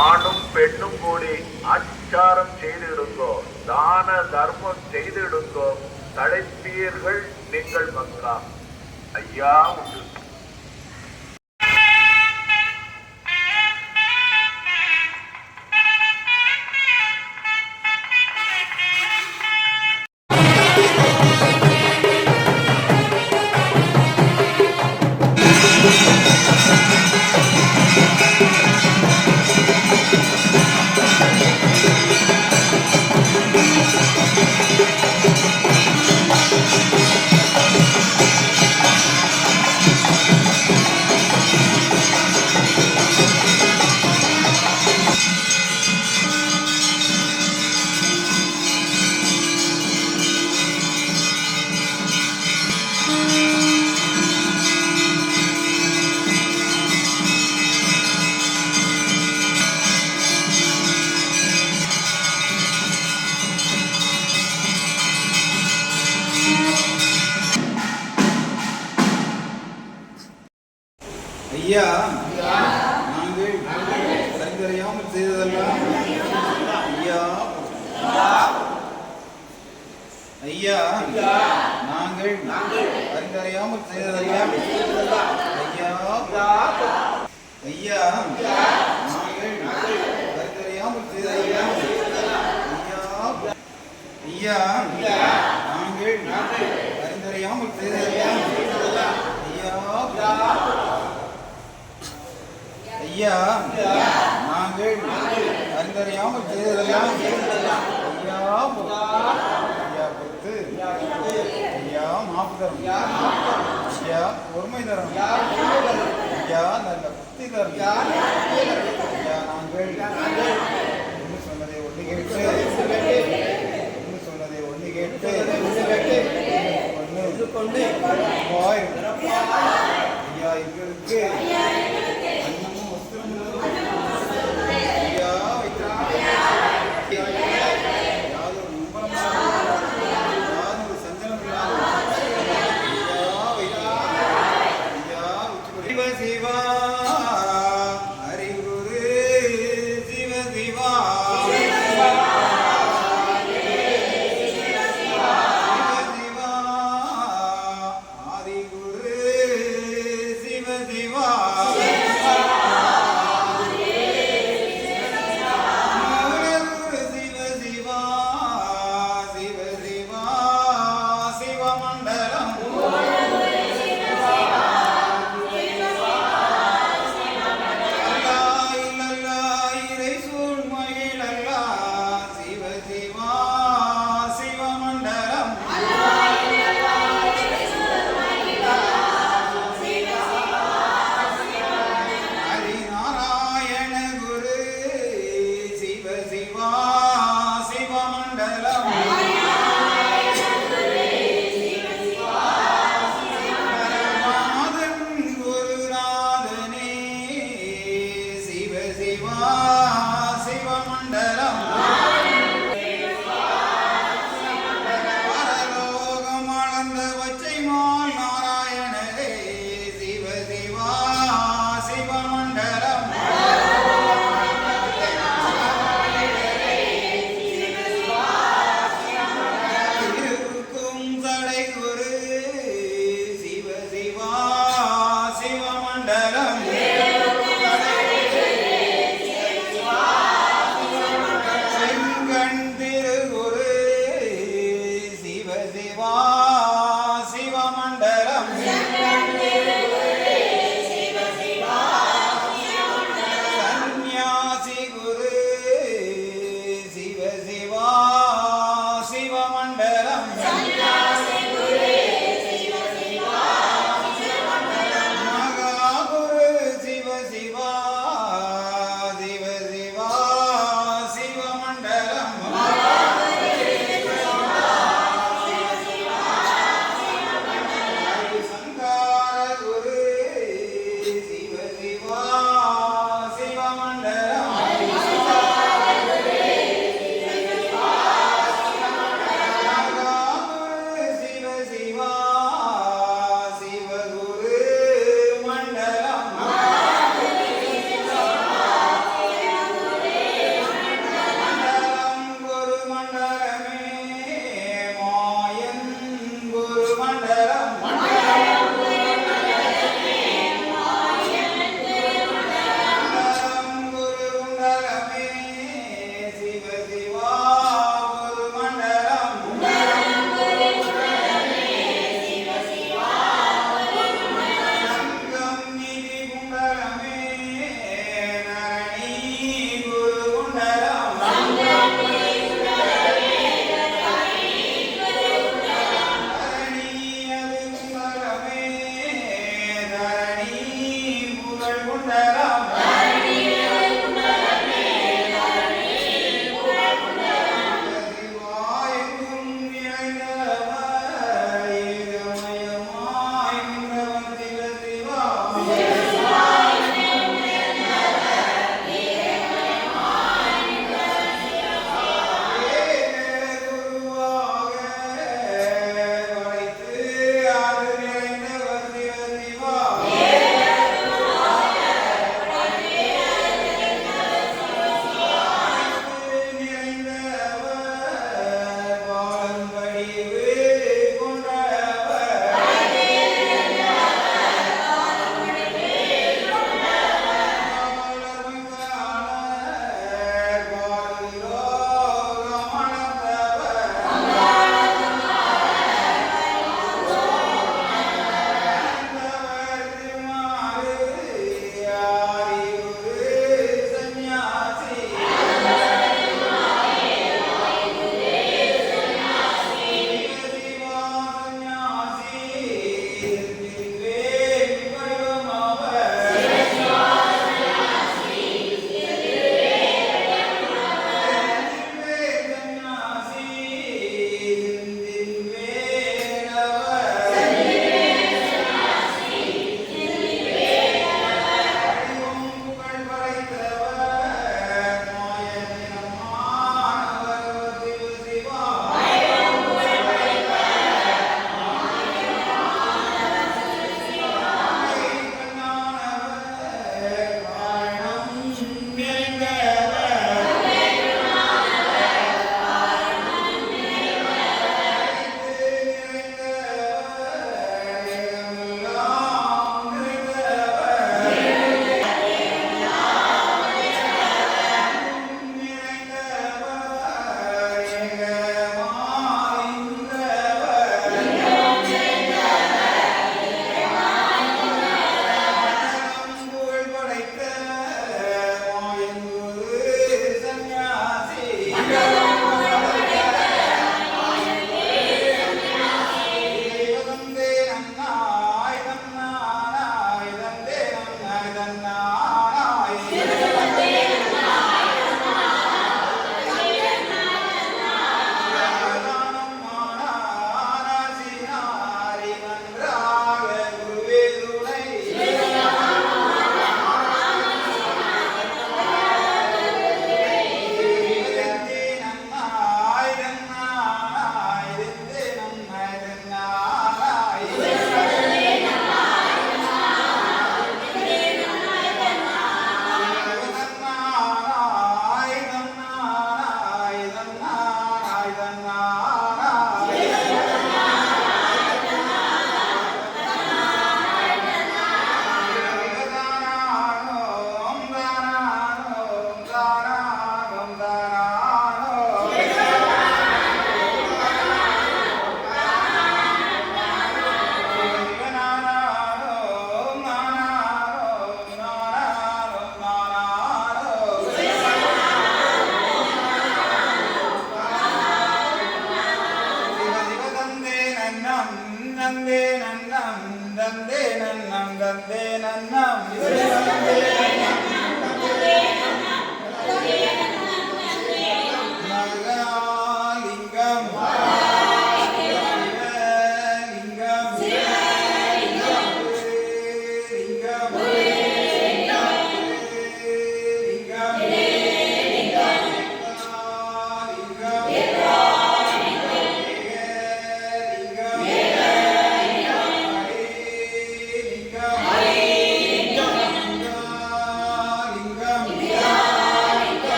ஆணும் பெண்ணும் கூடி அச்சாரம் செய்திடுங்கோ, தான தர்மம் செய்திடுங்கோ, தடைப்பீர்கள் நீங்கள் மக்கா. ஐயா உண்டு. ஐயா, நாங்கள் சரிதறியாமல் செய்ததெல்லாம் ஐயா. ஐயா, நாங்கள் அறிந்தறியாமல் செய்ததெல்லாம் ஐயா. ஐயா, நாங்கள் அறிந்தறியாமல் செய்ததெல்லாம் ஐயா. ஐயா, நாங்கள் அறிந்தறியாமல் செய்ததெல்லாம் ஐயா. ஐயா, நாங்கள் அறிந்தறியாமல் செய்ததெல்லாம் ஐயா. ஐயா பொறுத்து, ஐயா மாப்பு தரும், ஐயா பொறுமை தரும், ஐயா நல்ல புத்தி தரும். ஐயா, நாங்கள் ஒன்று சொன்னதை ஒன்று கேட்டு, ஒன்று சொன்னதை ஒன்று கேட்டு ஒன்று ஐயா எங்களுக்கு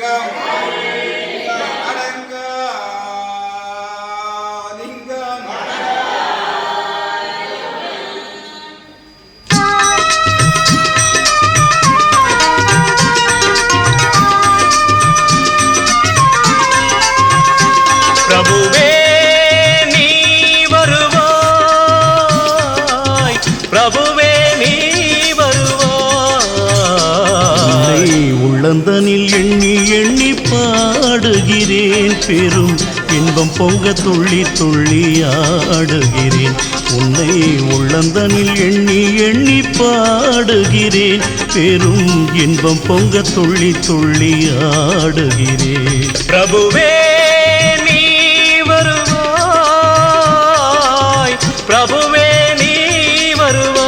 லிங்கம் அடங்கா லிங்கம் பிரபுவே நீ வருவாய், பிரபுவே நீ வருவாய். உள்ளந்தனில் எண்ணி எண்ணி பாடுகிறேன், பெரும் இன்பம் பொங்க துள்ளி துள்ளி ஆடுகிறேன். உன்னை உள்ளந்தனில் எண்ணி எண்ணி பாடுகிறேன், பெரும் இன்பம் பொங்க துள்ளி துள்ளி ஆடுகிறேன். பிரபுவே நீ வருவாய், பிரபுவே நீ வருவாய்.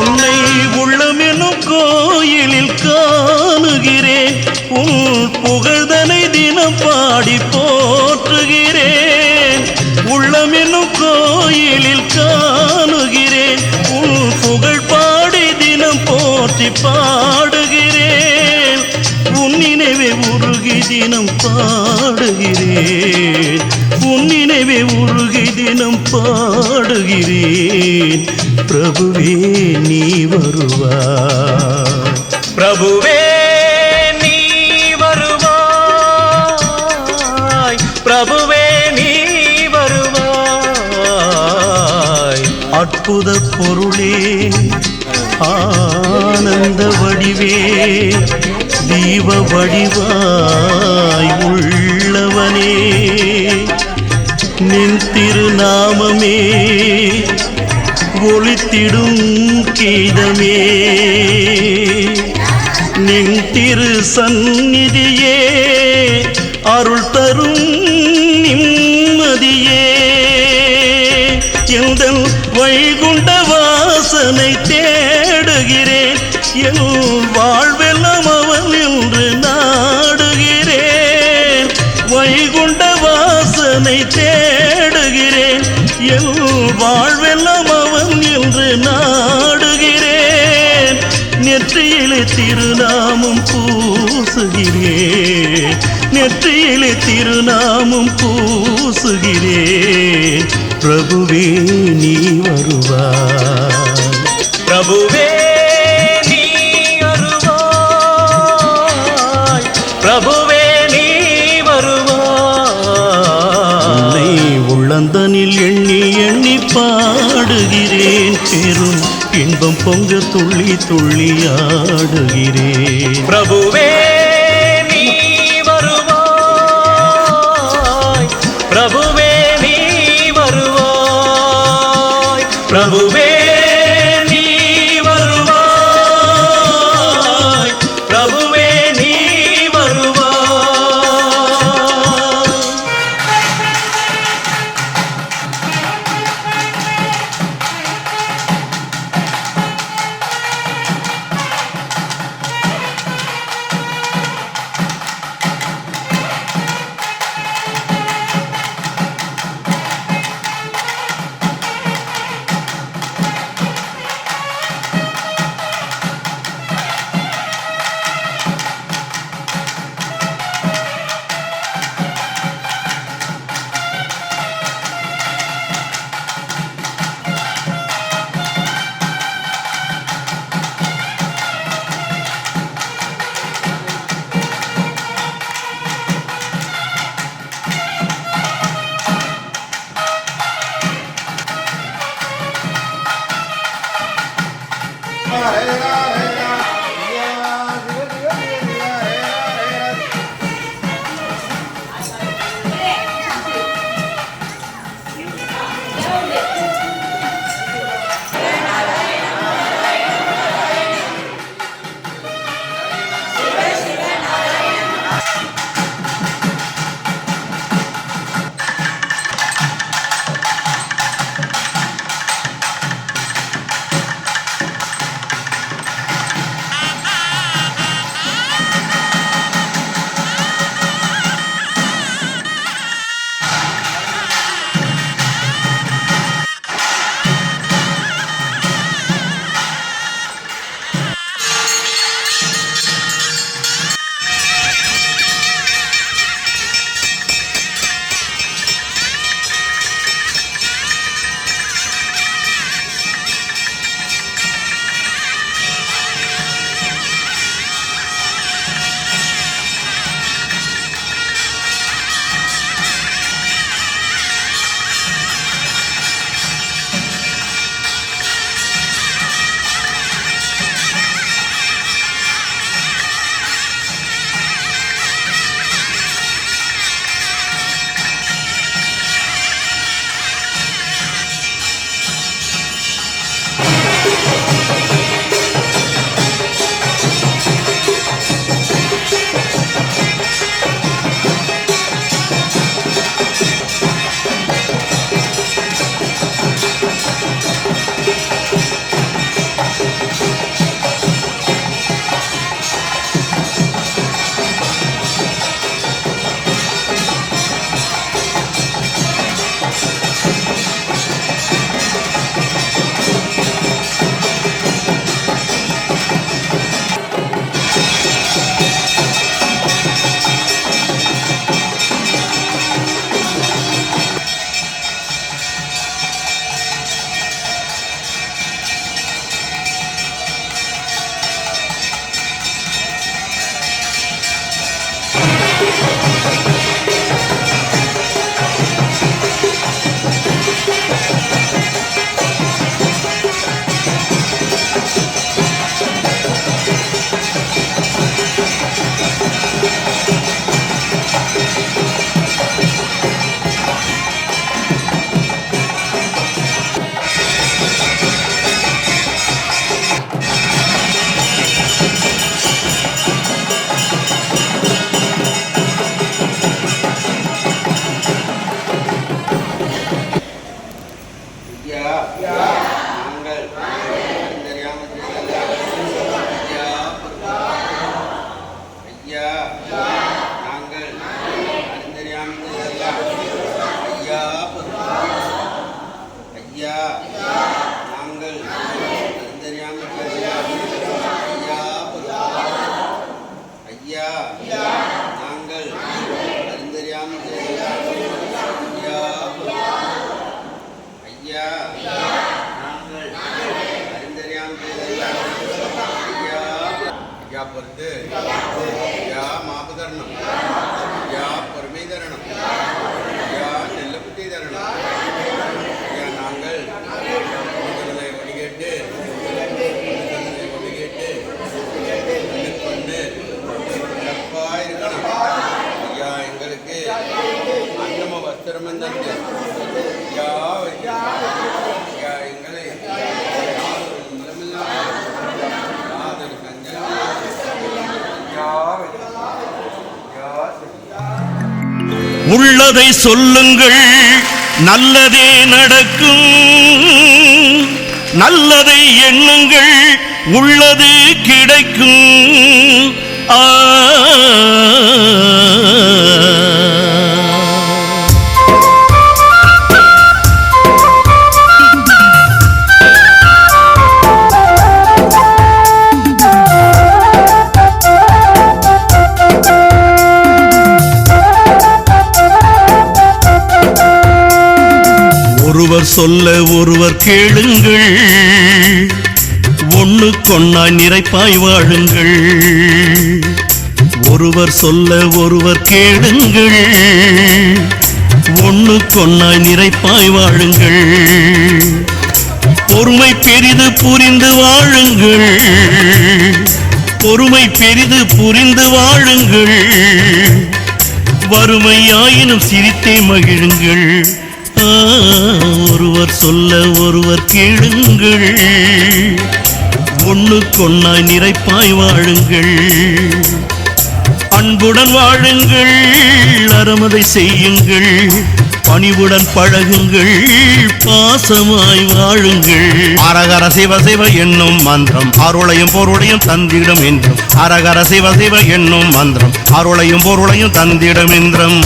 உன்னை உள்ளமெனும் கோயிலில் காணுகிறேன், உன் புகழ்தனை தினம் பாடி போற்றுகிறேன். உள்ளமெனும் கோயிலில் காணுகிறேன், உன் புகழ் பாடி தினம் போற்றி பாடுகிறேன். உன் நினைவே உருகி தினம் பாடுகிறேன், உன் நினைவே உருகி தினம் பாடுகிறேன். பிரபுவே நீ வருவாய், பிரபுவே நீ வருவாய், பிரபுவே நீ வருவாய். அற்புத பொருளே, ஆனந்த வடிவே, தீப வடிவாய் உள்ளவனே, நின் திருநாமமே ஒளித்திடும் கீதமே. நின் திரு சந்நிதியே அருள் தரும் நிம்மதியே. எந்தன் வைகுண்ட வாசனை தேடுகிறேன், என் வாழ்வெல்லாம் அவன் என்று நாடுகிறேன். வைகுண்ட வாசனை தேடுகிறேன், என் வாழ்வெல்லாம் அவன் என்று நாடுகிறேன். நெற்றியிலே திருநாமம் பூசுகிறேன், நெற்றியிலே திருநாமம் பூசுகிறேன். பிரபுவே நீ வருவாய், பிரபுவே நீ வருவாய், பிரபுவே நீ வருவாய். உள்ளந்தனில் எண்ணி எண்ணி பாடுகிறேன், பெரும் இன்பம் பொங்க துள்ளி துள்ளி ஆடுகிறேன். பிரபுவே நீ வருவாய், பிரபுவே நீ வருவாய், பிரபுவே நீ வருவாய், பிரபுவே நீ வருவாய். உள்ளதை சொல்லுங்கள், நல்லதே நடக்கும். நல்லதை எண்ணுங்கள், உள்ளது கிடைக்கும். ஒருவர் சொல்ல ஒருவர் கேளுங்கள், ஒண்ணுக்கொன்னாய் நிறைப்பாய் வாழுங்கள். ஒருவர் சொல்ல ஒருவர் கேளுங்கள், ஒண்ணுக்கொன்னாய் நிறைப்பாய் வாழுங்கள். பொறுமை பெரிது புரிந்து வாழுங்கள், பொறுமை பெரிது புரிந்து வாழுங்கள். வறுமையாயினும் சிரித்தே மகிழுங்கள். ஒருவர் சொல்ல ஒருவர் கேளுங்கள், ஒண்ணுக்கொன்னாய் நிறைப்பாய் வாழுங்கள். அன்புடன் வாழுங்கள், அறமதை செய்யுங்கள். பணிவுடன் பழகுங்கள், பாசமாய் வாழுங்கள். அரகர சிவ சிவ என்னும் மந்திரம் அருளையும் பொருளையும் தந்திடம் என்றும். அரகர சிவ சிவ என்னும் மந்திரம் அருளையும் பொருளையும் தந்திடம் என்றும்.